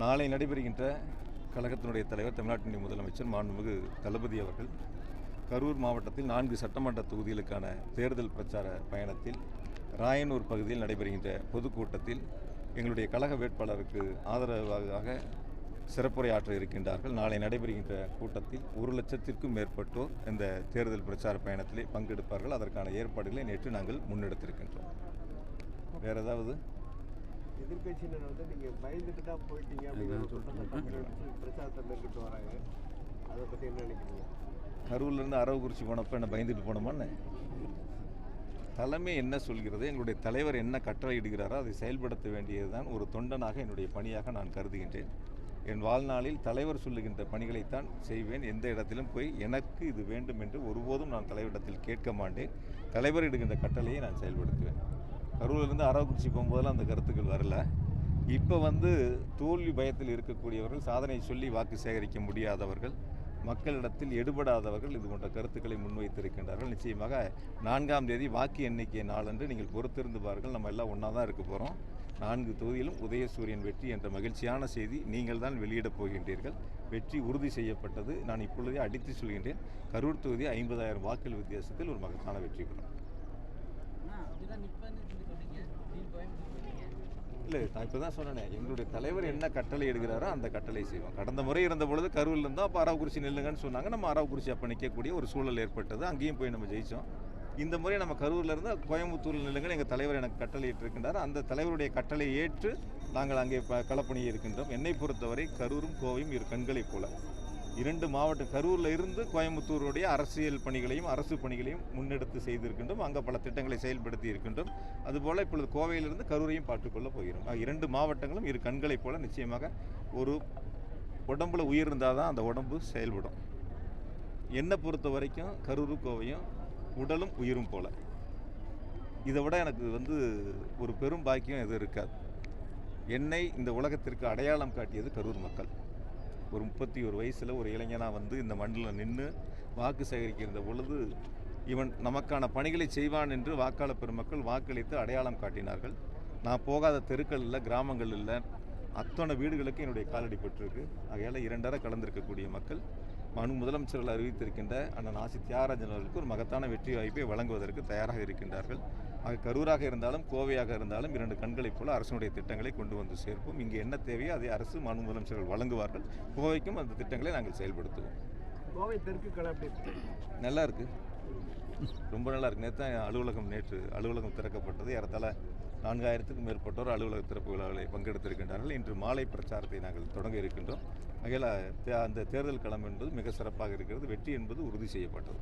நாளை நடைபெறுகின்ற கழகத்தினுடைய தலைவர் தமிழ்நாட்டினுடைய முதலமைச்சர் மாண்புமிகு தளபதி அவர்கள் கரூர் மாவட்டத்தில் 4 சட்டமன்ற தொகுதிகளுக்கான தேர்தல் பிரச்சார பயணத்தில் ராயனூர் பகுதியில் நடைபெறுகின்ற பொதுக்கூட்டத்தில் எங்களுடைய கழக வேட்பாளருக்கு ஆதரவாக சிறப்புரையாற்ற இருக்கின்றார்கள். நாளை நடைபெறுகின்ற கூட்டத்தில் 1 லட்சத்திற்கும் மேற்பட்டோர் இந்த தேர்தல் பிரச்சார பயணத்திலே பங்கெடுப்பார்கள். அதற்கான ஏற்பாடுகளை நேற்று நாங்கள் முன்னெடுத்திருக்கின்றோம். வேறு ஏதாவது எதிர்கட்சியினர் நீங்கள் பயந்துட்டு தான் போயிட்டீங்க அப்படின்னு பிரச்சாரத்தை மேற்கொண்டு வராங்க, அதை பற்றி என்ன நினைக்கிறீங்க? கரூர்லேருந்து அரவக்குறிச்சி போனப்போ என்ன பயந்துட்டு போனோமான்னு தலைமை என்ன சொல்கிறது, எங்களுடைய தலைவர் என்ன கட்டளையிடுகிறாரோ அதை செயல்படுத்த வேண்டியது தான் ஒரு தொண்டனாக என்னுடைய பணியாக நான் கருதுகின்றேன். என் வாழ்நாளில் தலைவர் சொல்லுகின்ற பணிகளைத்தான் செய்வேன். எந்த இடத்திலும் போய் எனக்கு இது வேண்டும் என்று ஒருபோதும் நான் தலைவரிடத்தில் கேட்க மாட்டேன். தலைவர் இடுகின்ற கட்டளையை நான் செயல்படுத்துவேன். கரூரிலிருந்து அரவக்குறிச்சி போகும்போதெல்லாம் அந்த கருத்துக்கள் வரல. இப்போ தோல்வி பயத்தில் இருக்கக்கூடியவர்கள், சாதனை சொல்லி வாக்கு சேகரிக்க முடியாதவர்கள், மக்களிடத்தில் எடுபடாதவர்கள் இது போன்ற கருத்துக்களை முன்வைத்திருக்கின்றார்கள். நிச்சயமாக 4ஆம் தேதி வாக்கு எண்ணிக்கை நாளன்று நீங்கள் பொறுத்திருந்து பாருங்கள். நம்ம எல்லாம் ஒன்றா தான் இருக்க போகிறோம். 4 தொகுதியிலும் உதயசூரியன் வெற்றி என்ற மகிழ்ச்சியான செய்தி நீங்கள் தான் வெளியிடப் போகின்றீர்கள். வெற்றி உறுதி செய்யப்பட்டது. நான் இப்பொழுதே அடித்து சொல்கின்றேன், கரூர் தொகுதி 50,000 வாக்குகள் வித்தியாசத்தில் ஒரு மகத்தான வெற்றி பெறும். இல்லை, நான் இப்போ தான் சொன்னேன், எங்களுடைய தலைவர் என்ன கட்டளை எடுக்கிறாரோ அந்த கட்டளை செய்வோம். கடந்த முறை இருந்த பொழுது கரூரில் இருந்தோம், அப்போ அரவக்குறிச்சி நில்லுங்கன்னு சொன்னாங்க. நம்ம அரவக்குறிச்சி அப்போ நிற்கக்கூடிய ஒரு சூழல் ஏற்பட்டது. அங்கேயும் போய் நம்ம ஜெயித்தோம். இந்த முறை நம்ம கரூரில் இருந்து கோயம்புத்தூரில் நில்லுங்கன்னு எங்கள் தலைவர் எனக்கு கட்டளை இருக்கின்றார். அந்த தலைவருடைய கட்டளை ஏற்று நாங்கள் அங்கே களப்பணியை இருக்கின்றோம். என்னை பொறுத்தவரை கரூரும் கோவையும் இரு கண்களைப் போல 2 மாவட்டம், கரூரில் இருந்து கோயம்புத்தூருடைய அரசியல் பணிகளையும் அரசு பணிகளையும் முன்னெடுத்து செய்திருக்கின்றோம். அங்கே பல திட்டங்களை செயல்படுத்தி இருக்கின்றோம். அதுபோல் இப்பொழுது கோவையிலிருந்து கரூரையும் பார்த்துக்கொள்ள போகிறோம். 2 மாவட்டங்களும் இரு கண்களைப் போல நிச்சயமாக ஒரு உடம்புல உயிர் இருந்தால் தான் அந்த உடம்பு செயல்படும். என்னை பொறுத்த வரைக்கும் கரூரும் கோவையும் உடலும் உயிரும் போல. இதை விட எனக்கு ஒரு பெரும் பாக்கியம் எதுவும் இருக்காது. என்னை இந்த உலகத்திற்கு அடையாளம் காட்டியது கரூர் மக்கள். ஒரு 31 வயசில் ஒரு இளைஞனாக இந்த மண்ணில் நின்று வாக்கு சேகரிக்கின்ற பொழுது இவன் நமக்கான பணிகளை செய்வான் என்று வாக்காளர் பெருமக்கள் வாக்களித்து அடையாளம் காட்டினார்கள். நான் போகாத தெருக்கள் இல்லை, கிராமங்கள் இல்லை, அத்தனை வீடுகளுக்கு என்னுடைய காலடி பட்டிருக்கு. ஆகையால் 2 கலந்திருக்கக்கூடிய மக்கள் முதலமைச்சர்கள் அறிவித்திருக்கின்ற அண்ணன் ஆசி தியாகராஜன் அவர்களுக்கு ஒரு மகத்தான வெற்றி வாய்ப்பை வழங்குவதற்கு தயாராக இருக்கின்றார்கள். ஆக கரூராக இருந்தாலும் கோவையாக இருந்தாலும் 2 கண்களைப் போல அரசுடைய திட்டங்களை கொண்டு வந்து சேர்ப்போம். இங்கே என்ன தேவையோ அதை அரசு முதலமைச்சர்கள் வழங்குவார்கள். கோவைக்கும் அந்த திட்டங்களை நாங்கள் செயல்படுத்துவோம். கோவை தெற்கு களம் நல்லா இருக்குது, ரொம்ப நல்லா இருக்குது. நேற்று அலுவலகம் திறக்கப்பட்டது. ஏறத்தாழ 4000க்கும் மேற்பட்டோர் அலுவலக திறப்பு விழாவில் பங்கெடுத்திருக்கின்றார்கள். இன்று மாலை பிரச்சாரத்தை நாங்கள் தொடங்க இருக்கின்றோம். ஆகையால் அந்த தேர்தல் களம் என்பது மிக சிறப்பாக இருக்கிறது. வெற்றி என்பது உறுதி செய்யப்பட்டது.